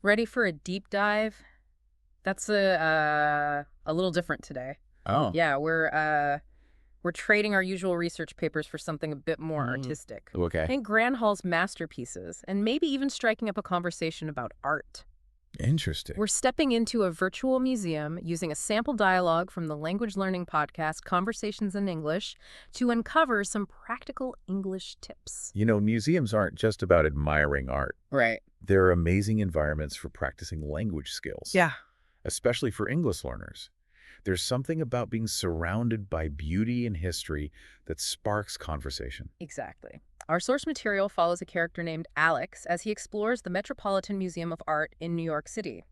Ready for a deep dive? That's a little different today. Oh. Yeah, we're trading our usual research papers for something a bit more Mm. artistic. Okay. Think Grand Hall's masterpieces, and maybe even striking up a conversation about art. Interesting. We're stepping into a virtual museum using a sample dialogue from the language learning podcast Conversations in English to uncover some practical English tips. Museums aren't just about admiring art. Right. They're amazing environments for practicing language skills, Yeah. especially for English learners. There's something about being surrounded by beauty and history that sparks conversation. Exactly. Our source material follows a character named Alex as he explores the Metropolitan Museum of Art in New York City.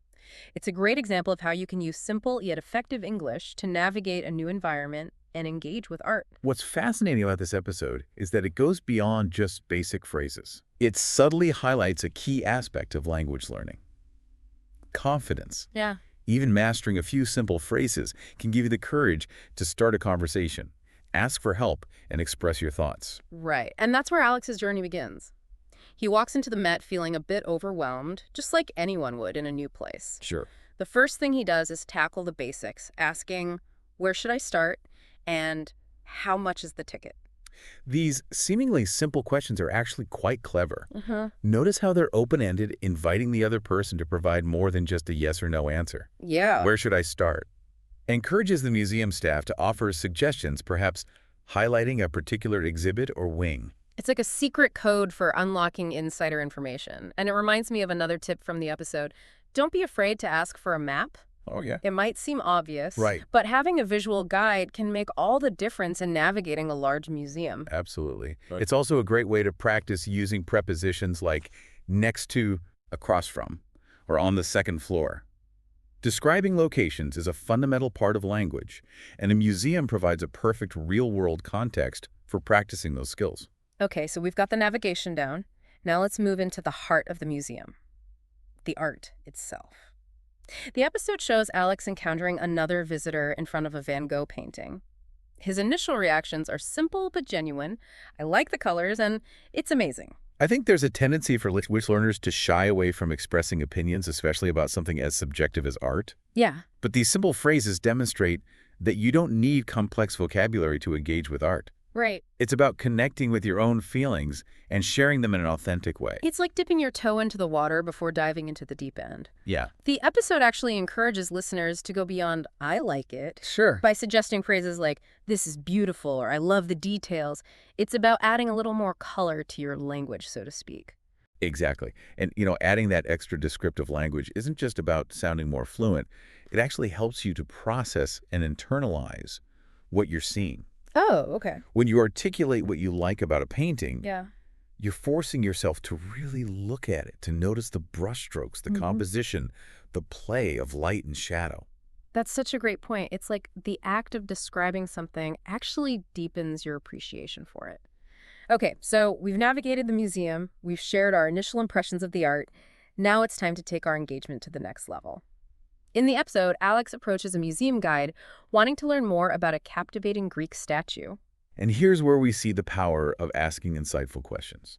It's a great example of how you can use simple yet effective English to navigate a new environment and engage with art. What's fascinating about this episode is that it goes beyond just basic phrases. It subtly highlights a key aspect of language learning: confidence. Yeah. Even mastering a few simple phrases can give you the courage to start a conversation, ask for help, and express your thoughts. Right. And that's where Alex's journey begins. He walks into the Met feeling a bit overwhelmed, just like anyone would in a new place. Sure. The first thing he does is tackle the basics, asking, where should I start? And how much is the ticket? These seemingly simple questions are actually quite clever. Uh-huh. Notice how they're open-ended, inviting the other person to provide more than just a yes or no answer. Yeah. Where should I start? Encourages the museum staff to offer suggestions, perhaps highlighting a particular exhibit or wing. It's like a secret code for unlocking insider information. And it reminds me of another tip from the episode. Don't be afraid to ask for a map. Oh, yeah. It might seem obvious, Right. but having a visual guide can make all the difference in navigating a large museum. Absolutely. Right. It's also a great way to practice using prepositions like next to, across from, or on the second floor. Describing locations is a fundamental part of language, and a museum provides a perfect real-world context for practicing those skills. Okay, so we've got the navigation down. Now let's move into the heart of the museum, the art itself. The episode shows Alex encountering another visitor in front of a Van Gogh painting. His initial reactions are simple but genuine. I like the colors, and it's amazing. I think there's a tendency for language learners to shy away from expressing opinions, especially about something as subjective as art. Yeah. But these simple phrases demonstrate that you don't need complex vocabulary to engage with art. Right. It's about connecting with your own feelings and sharing them in an authentic way. It's like dipping your toe into the water before diving into the deep end. Yeah. The episode actually encourages listeners to go beyond "I like it" Sure. by suggesting phrases like, "this is beautiful" or "I love the details." It's about adding a little more color to your language, so to speak. Exactly. And, adding that extra descriptive language isn't just about sounding more fluent. It actually helps you to process and internalize what you're seeing. Oh, okay. When you articulate what you like about a painting, Yeah. you're forcing yourself to really look at it, to notice the brushstrokes, the composition, the play of light and shadow. That's such a great point. It's like the act of describing something actually deepens your appreciation for it. Okay, so we've navigated the museum, we've shared our initial impressions of the art. Now it's time to take our engagement to the next level. In the episode, Alex approaches a museum guide wanting to learn more about a captivating Greek statue. And here's where we see the power of asking insightful questions.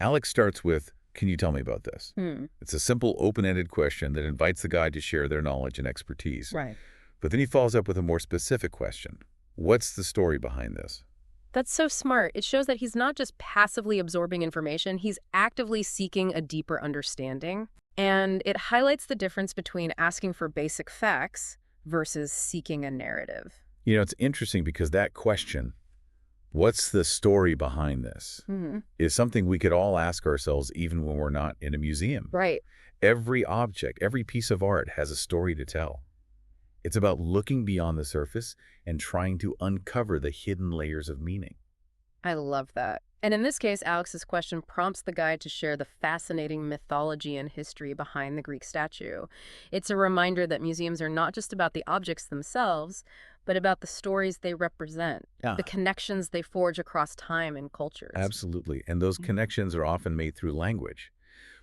Alex starts with, "Can you tell me about this?" It's a simple, open-ended question that invites the guide to share their knowledge and expertise. Right. But then he follows up with a more specific question. What's the story behind this? That's so smart. It shows that he's not just passively absorbing information, he's actively seeking a deeper understanding. And it highlights the difference between asking for basic facts versus seeking a narrative. It's interesting because that question, what's the story behind this, is something we could all ask ourselves even when we're not in a museum. Right. Every object, every piece of art has a story to tell. It's about looking beyond the surface and trying to uncover the hidden layers of meaning. I love that. And in this case, Alex's question prompts the guide to share the fascinating mythology and history behind the Greek statue. It's a reminder that museums are not just about the objects themselves, but about the stories they represent, Yeah. the connections they forge across time and cultures. Absolutely. And those connections are often made through language.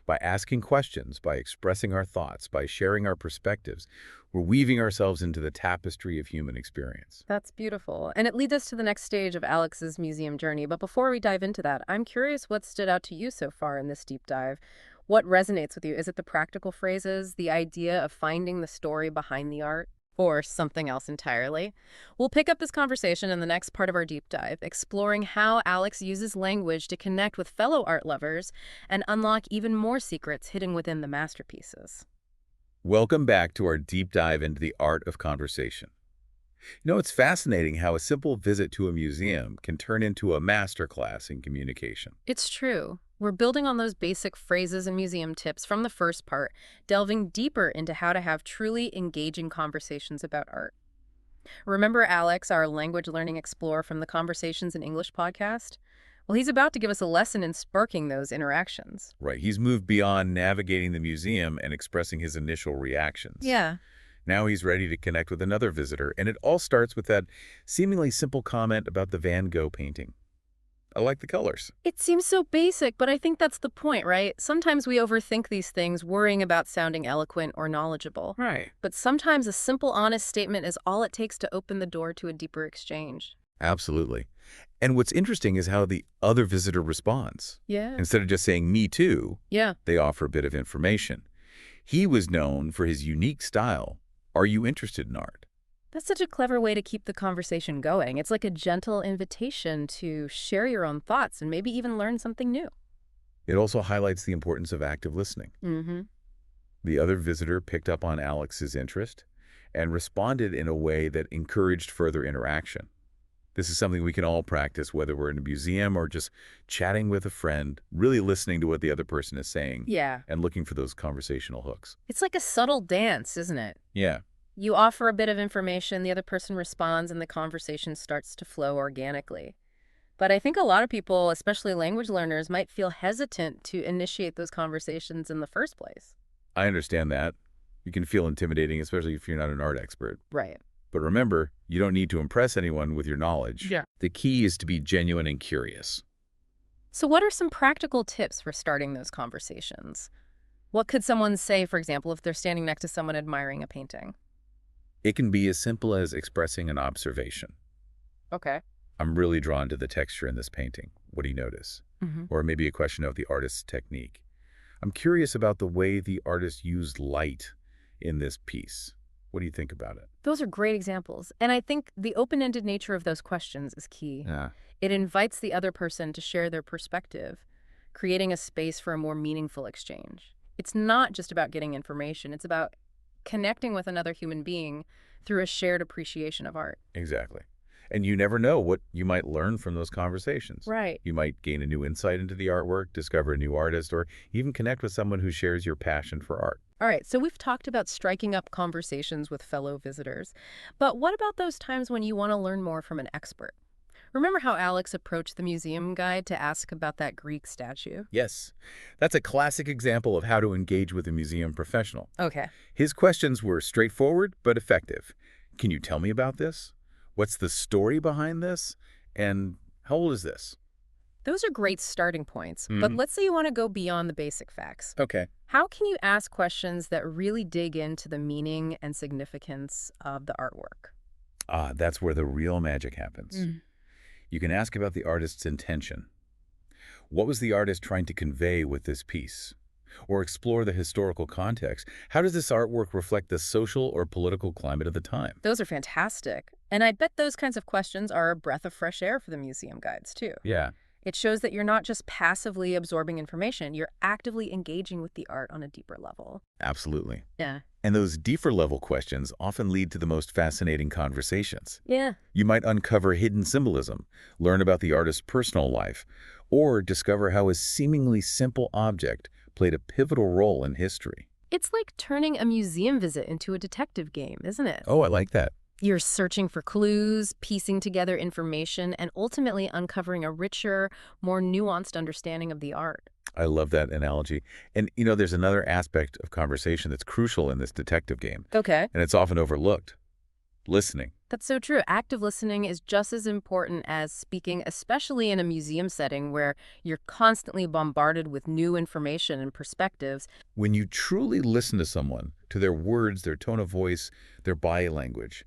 By asking questions, by expressing our thoughts, by sharing our perspectives, we're weaving ourselves into the tapestry of human experience. That's beautiful. And it leads us to the next stage of Alex's museum journey. But before we dive into that, I'm curious what stood out to you so far in this deep dive. What resonates with you? Is it the practical phrases, the idea of finding the story behind the art, or something else entirely? We'll pick up this conversation in the next part of our deep dive, exploring how Alex uses language to connect with fellow art lovers and unlock even more secrets hidden within the masterpieces. Welcome back to our deep dive into the art of conversation. It's fascinating how a simple visit to a museum can turn into a masterclass in communication. It's true. We're building on those basic phrases and museum tips from the first part, delving deeper into how to have truly engaging conversations about art. Remember Alex, our language learning explorer from the Conversations in English podcast? Well, he's about to give us a lesson in sparking those interactions. Right, he's moved beyond navigating the museum and expressing his initial reactions. Yeah. Now he's ready to connect with another visitor, and it all starts with that seemingly simple comment about the Van Gogh painting. I like the colors. It seems so basic, but I think that's the point, right? Sometimes we overthink these things, worrying about sounding eloquent or knowledgeable. Right. But sometimes a simple, honest statement is all it takes to open the door to a deeper exchange. Absolutely. And what's interesting is how the other visitor responds. Yeah. Instead of just saying, me too, Yeah. they offer a bit of information. He was known for his unique style. Are you interested in art? That's such a clever way to keep the conversation going. It's like a gentle invitation to share your own thoughts and maybe even learn something new. It also highlights the importance of active listening. Mm-hmm. The other visitor picked up on Alex's interest and responded in a way that encouraged further interaction. This is something we can all practice, whether we're in a museum or just chatting with a friend, really listening to what the other person is saying Yeah. and looking for those conversational hooks. It's like a subtle dance, isn't it? Yeah, You offer a bit of information, the other person responds, and the conversation starts to flow organically. But I think a lot of people, especially language learners, might feel hesitant to initiate those conversations in the first place. I understand that. You can feel intimidating, especially if you're not an art expert. Right. But remember, you don't need to impress anyone with your knowledge. Yeah. The key is to be genuine and curious. So what are some practical tips for starting those conversations? What could someone say, for example, if they're standing next to someone admiring a painting? It can be as simple as expressing an observation. Okay. I'm really drawn to the texture in this painting. What do you notice? Mm-hmm. Or maybe a question of the artist's technique. I'm curious about the way the artist used light in this piece. What do you think about it? Those are great examples. And I think the open-ended nature of those questions is key. Yeah. It invites the other person to share their perspective, creating a space for a more meaningful exchange. It's not just about getting information. It's about connecting with another human being through a shared appreciation of art. Exactly. And you never know what you might learn from those conversations. Right. You might gain a new insight into the artwork, discover a new artist, or even connect with someone who shares your passion for art. All right, so we've talked about striking up conversations with fellow visitors. But what about those times when you want to learn more from an expert? Remember how Alex approached the museum guide to ask about that Greek statue? Yes, that's a classic example of how to engage with a museum professional. Okay. His questions were straightforward but effective. Can you tell me about this? What's the story behind this? And how old is this? Those are great starting points, but let's say you want to go beyond the basic facts. Okay. How can you ask questions that really dig into the meaning and significance of the artwork? That's where the real magic happens. Mm. You can ask about the artist's intention. What was the artist trying to convey with this piece? Or explore the historical context. How does this artwork reflect the social or political climate of the time? Those are fantastic. And I bet those kinds of questions are a breath of fresh air for the museum guides, too. Yeah, It shows that you're not just passively absorbing information, you're actively engaging with the art on a deeper level. absolutely. Yeah. And those deeper level questions often lead to the most fascinating conversations. Yeah. You might uncover hidden symbolism, learn about the artist's personal life, or discover how a seemingly simple object played a pivotal role in history. It's like turning a museum visit into a detective game, isn't it? Oh, I like that. You're searching for clues, piecing together information, and ultimately uncovering a richer, more nuanced understanding of the art. I love that analogy. And, there's another aspect of conversation that's crucial in this detective game, Okay. and it's often overlooked. Listening. That's so true. Active listening is just as important as speaking, especially in a museum setting where you're constantly bombarded with new information and perspectives. When you truly listen to someone, to their words, their tone of voice, their body language,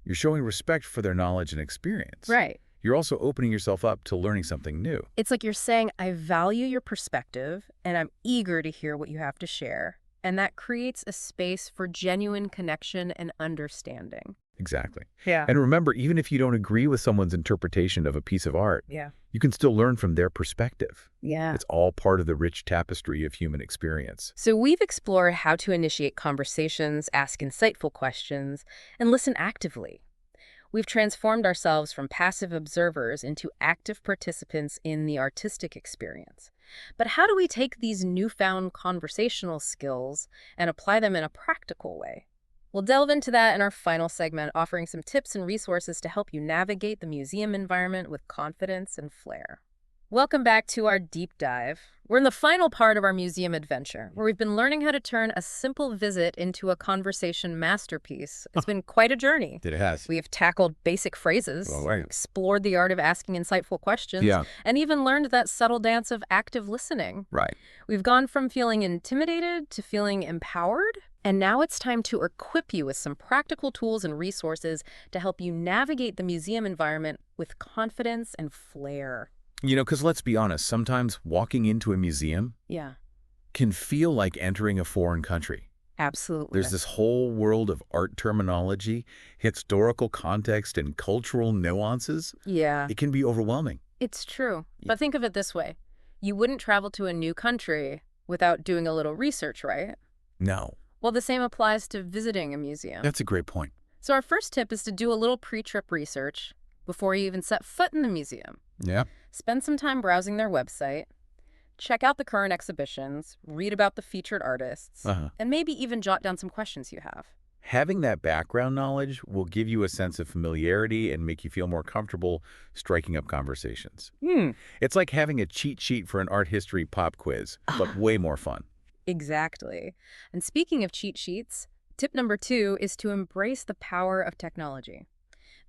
you're showing respect for their knowledge and experience. Right. You're also opening yourself up to learning something new. It's like you're saying, I value your perspective, and I'm eager to hear what you have to share. And that creates a space for genuine connection and understanding. Exactly. Yeah. And remember, even if you don't agree with someone's interpretation of a piece of art, Yeah. you can still learn from their perspective. Yeah. It's all part of the rich tapestry of human experience. So we've explored how to initiate conversations, ask insightful questions, and listen actively. We've transformed ourselves from passive observers into active participants in the artistic experience. But how do we take these newfound conversational skills and apply them in a practical way? We'll delve into that in our final segment, offering some tips and resources to help you navigate the museum environment with confidence and flair. Welcome back to our deep dive. We're in the final part of our museum adventure, where we've been learning how to turn a simple visit into a conversation masterpiece. It's been quite a journey. It has. We have tackled basic phrases, Oh, right. explored the art of asking insightful questions, Yeah. and even learned that subtle dance of active listening. Right. We've gone from feeling intimidated to feeling empowered, and now it's time to equip you with some practical tools and resources to help you navigate the museum environment with confidence and flair. Because let's be honest, sometimes walking into a museum Yeah, can feel like entering a foreign country. absolutely. There's this whole world of art terminology, historical context, and cultural nuances. Yeah, It can be overwhelming. it's true. Yeah. But think of it this way. You wouldn't travel to a new country without doing a little research, right? No. Well, the same applies to visiting a museum. That's a great point. So our first tip is to do a little pre-trip research before you even set foot in the museum. Yeah. Spend some time browsing their website, check out the current exhibitions, read about the featured artists, Uh-huh. and maybe even jot down some questions you have. Having that background knowledge will give you a sense of familiarity and make you feel more comfortable striking up conversations. It's like having a cheat sheet for an art history pop quiz, but way more fun. Exactly. And speaking of cheat sheets, tip number 2 is to embrace the power of technology.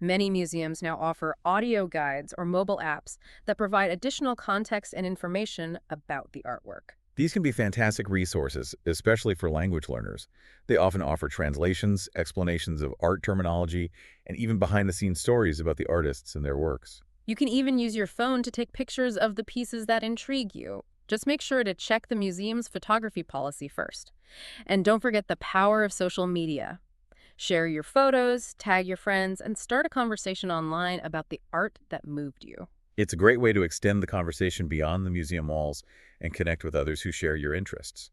Many museums now offer audio guides or mobile apps that provide additional context and information about the artwork. These can be fantastic resources, especially for language learners. They often offer translations, explanations of art terminology, and even behind-the-scenes stories about the artists and their works. You can even use your phone to take pictures of the pieces that intrigue you. Just make sure to check the museum's photography policy first. And don't forget the power of social media. Share your photos, tag your friends, and start a conversation online about the art that moved you. It's a great way to extend the conversation beyond the museum walls and connect with others who share your interests.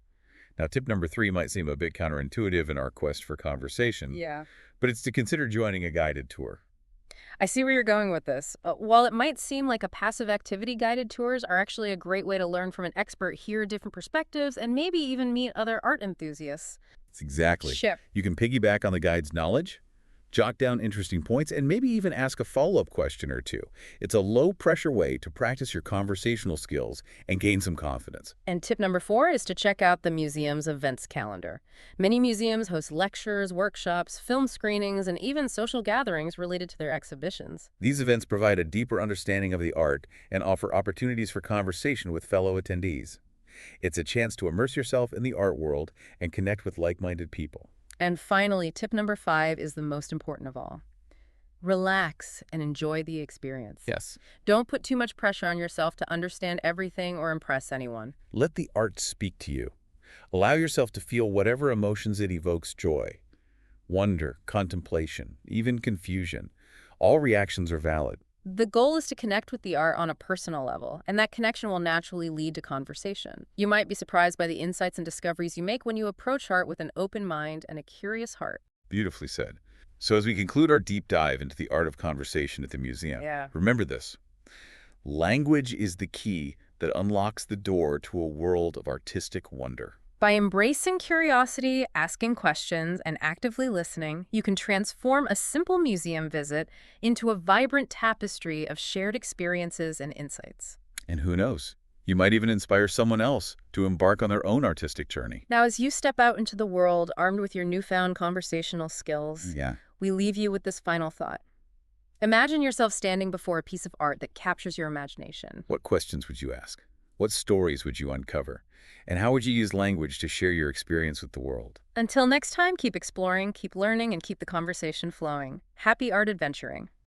Now, tip number 3 might seem a bit counterintuitive in our quest for conversation, Yeah. but it's to consider joining a guided tour. I see where you're going with this. While it might seem like a passive activity, guided tours are actually a great way to learn from an expert, hear different perspectives, and maybe even meet other art enthusiasts. It's exactly. Ship. You can piggyback on the guide's knowledge, jot down interesting points, and maybe even ask a follow-up question or two. It's a low-pressure way to practice your conversational skills and gain some confidence. And tip number 4 is to check out the museum's events calendar. Many museums host lectures, workshops, film screenings, and even social gatherings related to their exhibitions. These events provide a deeper understanding of the art and offer opportunities for conversation with fellow attendees. It's a chance to immerse yourself in the art world and connect with like-minded people. And finally, tip number 5 is the most important of all. Relax and enjoy the experience. Yes. Don't put too much pressure on yourself to understand everything or impress anyone. Let the art speak to you. Allow yourself to feel whatever emotions it evokes: joy, wonder, contemplation, even confusion. All reactions are valid. The goal is to connect with the art on a personal level, and that connection will naturally lead to conversation. You might be surprised by the insights and discoveries you make when you approach art with an open mind and a curious heart. Beautifully said. So as we conclude our deep dive into the art of conversation at the museum, Yeah. remember this. Language is the key that unlocks the door to a world of artistic wonder. By embracing curiosity, asking questions, and actively listening, you can transform a simple museum visit into a vibrant tapestry of shared experiences and insights. And who knows, you might even inspire someone else to embark on their own artistic journey. Now, as you step out into the world armed with your newfound conversational skills, Yeah. we leave you with this final thought. Imagine yourself standing before a piece of art that captures your imagination. What questions would you ask? What stories would you uncover? And how would you use language to share your experience with the world? Until next time, keep exploring, keep learning, and keep the conversation flowing. Happy art adventuring.